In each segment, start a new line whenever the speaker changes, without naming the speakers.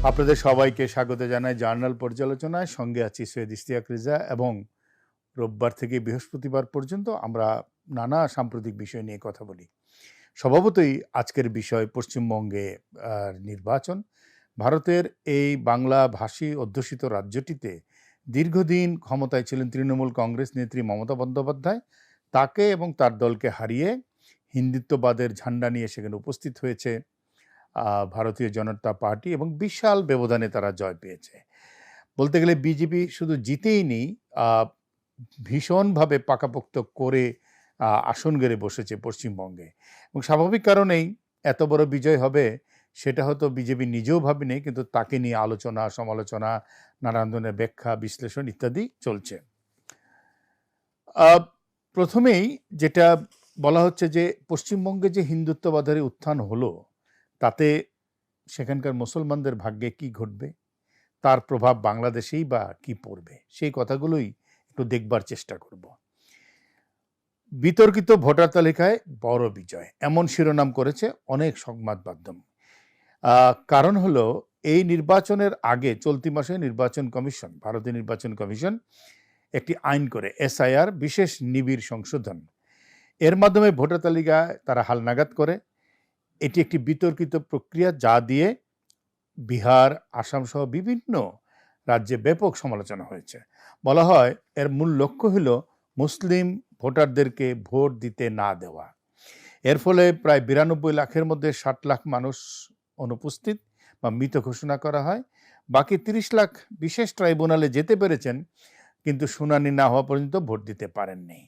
আপনাদের সবাইকে স্বাগত জানাই জার্নাল পর্যালোচনায়। সঙ্গে আছি সৈয়দ ইশতিয়াক রেজা এবং রোববার থেকে বৃহস্পতিবার পর্যন্ত আমরা নানা সাম্প্রতিক বিষয় নিয়ে কথা বলি। স্বভাবতই আজকের বিষয় পশ্চিমবঙ্গে নির্বাচন। ভারতের এই বাংলা ভাষী অধ্যুষিত রাজ্যটিতে দীর্ঘদিন ক্ষমতায় ছিলেন তৃণমূল কংগ্রেস নেত্রী মমতা বন্দ্যোপাধ্যায়। তাকে এবং তার দলকে হারিয়ে হিন্দুত্ববাদের ঝান্ডা নিয়ে সেখানে উপস্থিত হয়েছে ভারতীয় জনতা পার্টি এবং বিশাল ব্যবধানে তারা জয় পেয়েছে। বলতে গেলে বিজেপি শুধু জিতেই নি, ভীষণভাবে পাকাপোক্ত করে আসন গেড়ে বসেছে পশ্চিমবঙ্গে। এবং স্বাভাবিক কারণেই এত বড় বিজয় হবে সেটা হয়তো বিজেপি নিজেও ভাবেনি, কিন্তু তাকে নিয়ে আলোচনা সমালোচনা, নানান ধরনের ব্যাখ্যা বিশ্লেষণ ইত্যাদি চলছে। প্রথমেই যেটা বলা হচ্ছে যে পশ্চিমবঙ্গে যে হিন্দুত্ববাদের উত্থান হলো তাতে সেখানকার মুসলমানদের ভাগ্যে কি ঘটবে, তার প্রভাব বাংলাদেশেই বা কি পড়বে, সেই কথাগুলোই একটু দেখবার চেষ্টা করব। বিতর্কিত ভোটার তালিকায় বড় বিজয়, এমন শিরোনাম করেছে অনেক সংবাদ মাধ্যম। কারণ হলো এই নির্বাচনের আগে চলতি মাসে নির্বাচন কমিশন, ভারতীয় নির্বাচন কমিশন একটি আইন করে, এসআইআর বিশেষ নিবিড় সংশোধন। এর মাধ্যমে ভোটার তালিকায় তারা হালনাগাদ করে। এটি একটি বিতর্কিত প্রক্রিয়া যা দিয়ে বিহার, আসাম সহ বিভিন্ন রাজ্যে ব্যাপক সমালোচনা হয়েছে। বলা হয় এর মূল লক্ষ্য হল মুসলিম ভোটারদেরকে ভোট দিতে না দেওয়া। এর ফলে প্রায় 92 লাখের মধ্যে 60 লাখ মানুষ অনুপস্থিত বা মৃত ঘোষণা করা হয়। বাকি 30 লাখ বিশেষ ট্রাইব্যুনালে যেতে পেরেছেন, কিন্তু শুনানি না হওয়া পর্যন্ত ভোট দিতে পারেননি।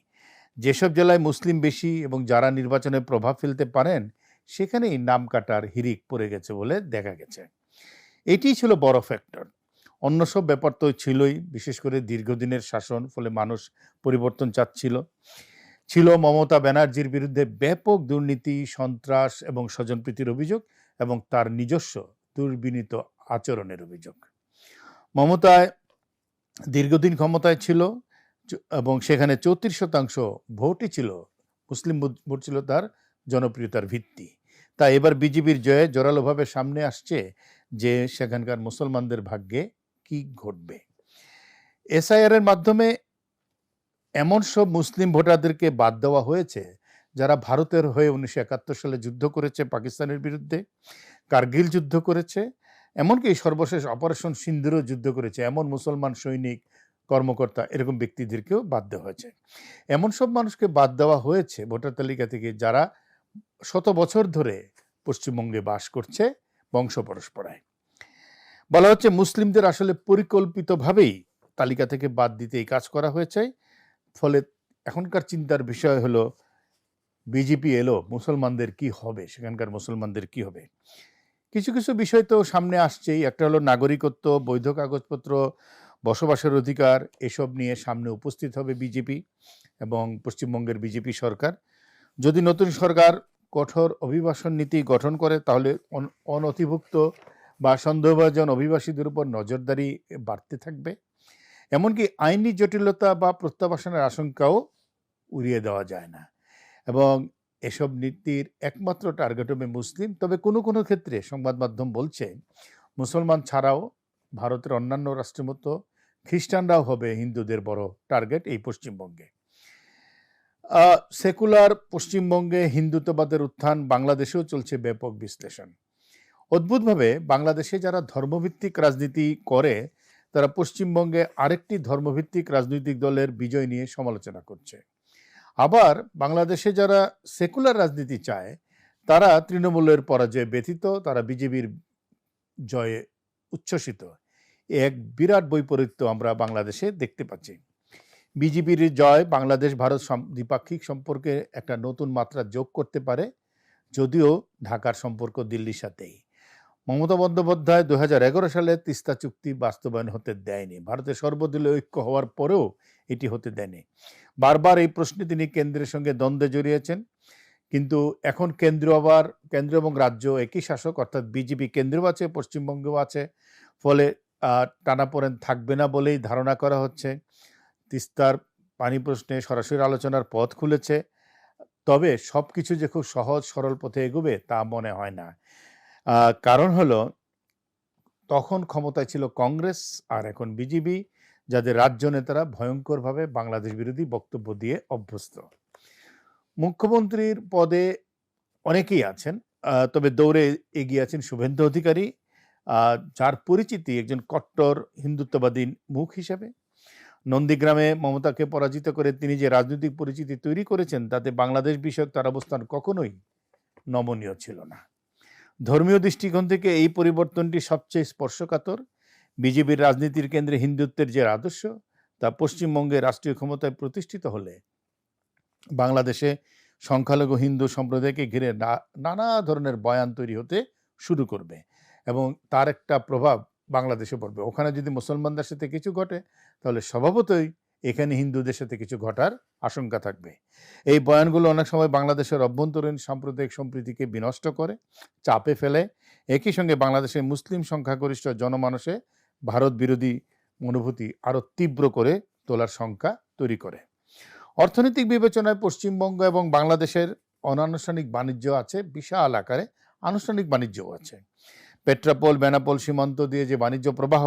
যেসব জেলায় মুসলিম বেশি এবং যারা নির্বাচনে প্রভাব ফেলতে পারেন সেখানেই নাম কাটার হিড়িক পড়ে গেছে বলে দেখা গেছে। এটি ছিল বড় ফ্যাক্টর। অন্য সব ব্যাপার তো ছিলই, বিশেষ করে দীর্ঘদিনের শাসন, ফলে মানুষ পরিবর্তন চাচ্ছিল। ছিল মমতা ব্যানার্জির বিরুদ্ধে ব্যাপক দুর্নীতি, সন্ত্রাস এবং স্বজনপ্রীতির অভিযোগ এবং তার নিজস্ব দুর্বিনীত আচরণের অভিযোগ। মমতায় দীর্ঘদিন ক্ষমতায় ছিল এবং সেখানে 34% ভোটই ছিল মুসলিম ভোট, ছিল তার জনপ্রিয়তার ভিত্তি। তাই এবার বিজেপির জয়ে জোরালোভাবে সামনে আসছে যে সেখানকার মুসলমানদের ভাগ্যে কি ঘটবে। এসআইআর এর মাধ্যমে এমন সব মুসলিম ভোটারদেরকে বাদ দেওয়া হয়েছে যারা ভারতের হয়ে 1971 সালে যুদ্ধ করেছে পাকিস্তানের বিরুদ্ধে, কার্গিল যুদ্ধ করেছে, এমনকি সর্বশেষ অপারেশন সিন্দুরও যুদ্ধ করেছে এমন মুসলমান সৈনিক, কর্মকর্তা, এরকম ব্যক্তিদেরকেও বাদ দেওয়া হয়েছে। এমন সব মানুষকে বাদ দেওয়া হয়েছে ভোটার তালিকা থেকে যারা শত বছর ধরে পশ্চিমবঙ্গে বাস করছে বংশ পরস্পরায়। বলা হচ্ছে মুসলিমদের আসলে পরিকল্পিতভাবেই তালিকা থেকে বাদ দিতে এই কাজ করা হয়েছে। ফলে এখনকার চিন্তার বিষয় হলো বিজেপি এলো, মুসলমানদের কি হবে, সেখানকার মুসলমানদের কি হবে। কিছু কিছু বিষয় তো সামনে আসছেই। একটা হলো নাগরিকত্ব, বৈধ কাগজপত্র, বসবাসের অধিকার, এসব নিয়ে সামনে উপস্থিত হবে বিজেপি এবং পশ্চিমবঙ্গের বিজেপি সরকার। যদি নতুন সরকার কঠোর অভিবাসন নীতি গঠন করে তাহলে অনথিভুক্ত বা সন্দেহভাজন অভিবাসীদের উপর নজরদারি বাড়তে থাকবে। এমনকি আইনি জটিলতা বা প্রত্যাবাসনের আশঙ্কাও উড়িয়ে দেওয়া যায় না। এবং এসব নীতির একমাত্র টার্গেট হবে মুসলিম। তবে কোনো কোনো ক্ষেত্রে সংবাদ মাধ্যম বলছে মুসলমান ছাড়াও ভারতের অন্যান্য রাষ্ট্রের মতো খ্রিস্টানরাও হবে হিন্দুদের বড় টার্গেট এই পশ্চিমবঙ্গে। সেকুলার পশ্চিমবঙ্গে হিন্দুত্ববাদের উত্থান, বাংলাদেশেও চলছে ব্যাপক বিশ্লেষণ। অদ্ভুতভাবে বাংলাদেশে যারা ধর্মভিত্তিক রাজনীতি করে তারা পশ্চিমবঙ্গে আরেকটি ধর্মভিত্তিক রাজনৈতিক দলের বিজয় নিয়ে সমালোচনা করছে। আবার বাংলাদেশে যারা সেকুলার রাজনীতি চায় তারা তৃণমূলের পরাজয় ব্যথিত, তারা বিজেপির জয়ে উচ্ছ্বসিত। এক বিরাট বৈপরীত্য আমরা বাংলাদেশে দেখতে পাচ্ছি। বিজেপির জয় বাংলাদেশ ভারত দ্বিপাক্ষিক সম্পর্কে একটা নতুন মাত্রা যোগ করতে পারে, যদিও ঢাকার সম্পর্ক দিল্লির সাথেই। মমতা বন্দ্যোপাধ্যায় 2011 সালে তিস্তা চুক্তি বাস্তবায়ন হতে দেয়নি। ভারতের সর্বদলীয় ঐক্য হওয়ার পরেও এটি হতে দেয়নি। বারবার এই প্রশ্নে তিনি কেন্দ্রের সঙ্গে দ্বন্দ্বে জড়িয়েছেন। কিন্তু এখন কেন্দ্র এবং রাজ্য একই শাসক, অর্থাৎ বিজেপি কেন্দ্রেও আছে, পশ্চিমবঙ্গেও আছে। ফলে টানাপোড়েন থাকবে না বলেই ধারণা করা হচ্ছে। তিস্তার পানি প্রশ্নে সরাসরি আলোচনার পথ খুলেছে। তবে সব কিছু যে খুব সহজ সরল পথে এগোবে তা মনে হয় না। কারণ হলো তখন ক্ষমতায় ছিল কংগ্রেস আর এখন বিজেপি, যাদের রাজ্য নেতারা ভয়ঙ্করভাবে বাংলাদেশ বিরোধী বক্তব্য দিয়ে অভ্যস্ত। মুখ্যমন্ত্রীর পদে অনেকেই আছেন, তবে দৌড়ে এগিয়ে আছেন শুভেন্দু অধিকারী, যার পরিচিতি একজন কট্টর হিন্দুত্ববাদী মুখ হিসেবে। নন্দীগ্রামে মমতাকে পরাজিত করে তিনি যে রাজনৈতিক পরিচিতি তৈরি করেছেন, তাতে বাংলাদেশ বিষয়ক তার অবস্থান কখনোই নমনীয় ছিল না। ধর্মীয় দৃষ্টিকোণ থেকে এই পরিবর্তনটি সবচেয়ে স্পর্শকাতর। বিজেপির রাজনীতির কেন্দ্রে হিন্দুত্বের যে আদর্শ, তা পশ্চিমবঙ্গে রাষ্ট্রীয় ক্ষমতায় প্রতিষ্ঠিত হলে বাংলাদেশে সংখ্যালঘু হিন্দু সম্প্রদায়কে ঘিরে নানা ধরনের বয়ান তৈরি হতে শুরু করবে এবং তার একটা প্রভাব বাংলাদেশে পড়বে। ওখানে যদি মুসলমানদের সাথে কিছু ঘটে, তাহলে স্বভাবতই এখানে হিন্দুদের সাথে কিছু ঘটার আশঙ্কা থাকবে। এই বয়ানগুলো অনেক সময় বাংলাদেশের অভ্যন্তরীণ সাম্প্রদায়িক সম্প্রীতিকে বিনষ্ট করে, চাপে ফেলে, একই সঙ্গে বাংলাদেশের মুসলিম সংখ্যাগরিষ্ঠ জনমানসে ভারত বিরোধী অনুভূতি আরও তীব্র করে তোলার শঙ্কা তৈরি করে। অর্থনৈতিক বিবেচনায় পশ্চিমবঙ্গ এবং বাংলাদেশের অনানুষ্ঠানিক বাণিজ্য আছে বিশাল আকারে, আনুষ্ঠানিক বাণিজ্যও আছে। পেট্রাপোল বেনাপোল সীমান্ত দিয়ে যে বাণিজ্য প্রবাহ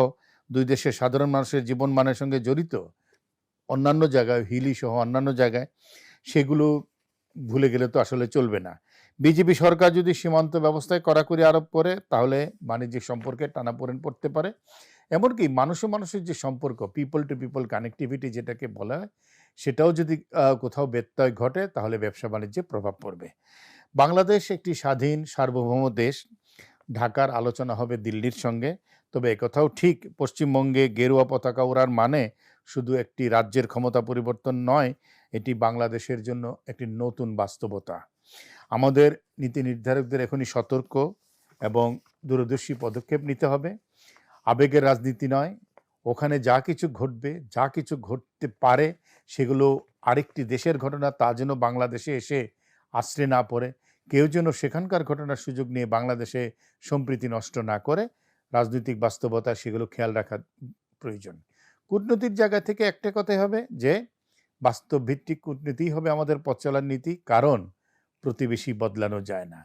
দুই দেশের সাধারণ মানুষের জীবনমানের সঙ্গে জড়িত, অন্যান্য জায়গায় হিলি সহ অন্যান্য জায়গায়, সেগুলো ভুলে গেলে তো আসলে চলবে না। বিজেপি সরকার যদি সীমান্ত ব্যবস্থায় কড়াকড়ি আরোপ করে, তাহলে বাণিজ্যিক সম্পর্কে টানাপোড়েন পড়তে পারে। এমনকি মানুষের যে সম্পর্ক, পিপল টু পিপল কানেক্টিভিটি যেটাকে বলা হয়, সেটাও যদি কোথাও ব্যত্যয় ঘটে, তাহলে ব্যবসা বাণিজ্যে প্রভাব পড়বে। বাংলাদেশ একটি স্বাধীন সার্বভৌম দেশ। ঢাকার আলোচনা হবে দিল্লির সঙ্গে। তবে একথাও ঠিক, পশ্চিমবঙ্গে গেরুয়া পতাকা ওড়ার মানে শুধু একটি রাজ্যের ক্ষমতা পরিবর্তন নয়, এটি বাংলাদেশের জন্য একটি নতুন বাস্তবতা। আমাদের নীতি নির্ধারকদের এখনই সতর্ক এবং দূরদর্শী পদক্ষেপ নিতে হবে। আবেগের রাজনীতি নয়, ওখানে যা কিছু ঘটবে, যা কিছু ঘটতে পারে, সেগুলো আরেকটি দেশের ঘটনা, তা যেন বাংলাদেশে এসে আশ্রে না পড়ে। কেউ যেন সেখানকার ঘটনার সুযোগ নিয়ে বাংলাদেশে সম্প্রীতি নষ্ট না করে। রাজনৈতিক বাস্তবতা সেগুলো খেয়াল রাখা প্রয়োজন। কূটনীতির জায়গা থেকে একটা কথাই হবে যে বাস্তব ভিত্তিক কূটনীতিই হবে আমাদের পথ চলার নীতি, কারণ প্রতিবেশী বদলানো যায় না,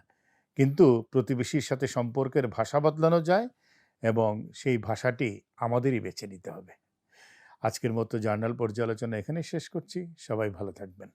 কিন্তু প্রতিবেশীর সাথে সম্পর্কের ভাষা বদলানো যায় এবং সেই ভাষাটি আমাদেরই বেছে নিতে হবে। আজকের মতো জার্নাল পর্যালোচনা এখানে শেষ করছি। সবাই ভালো থাকবেন।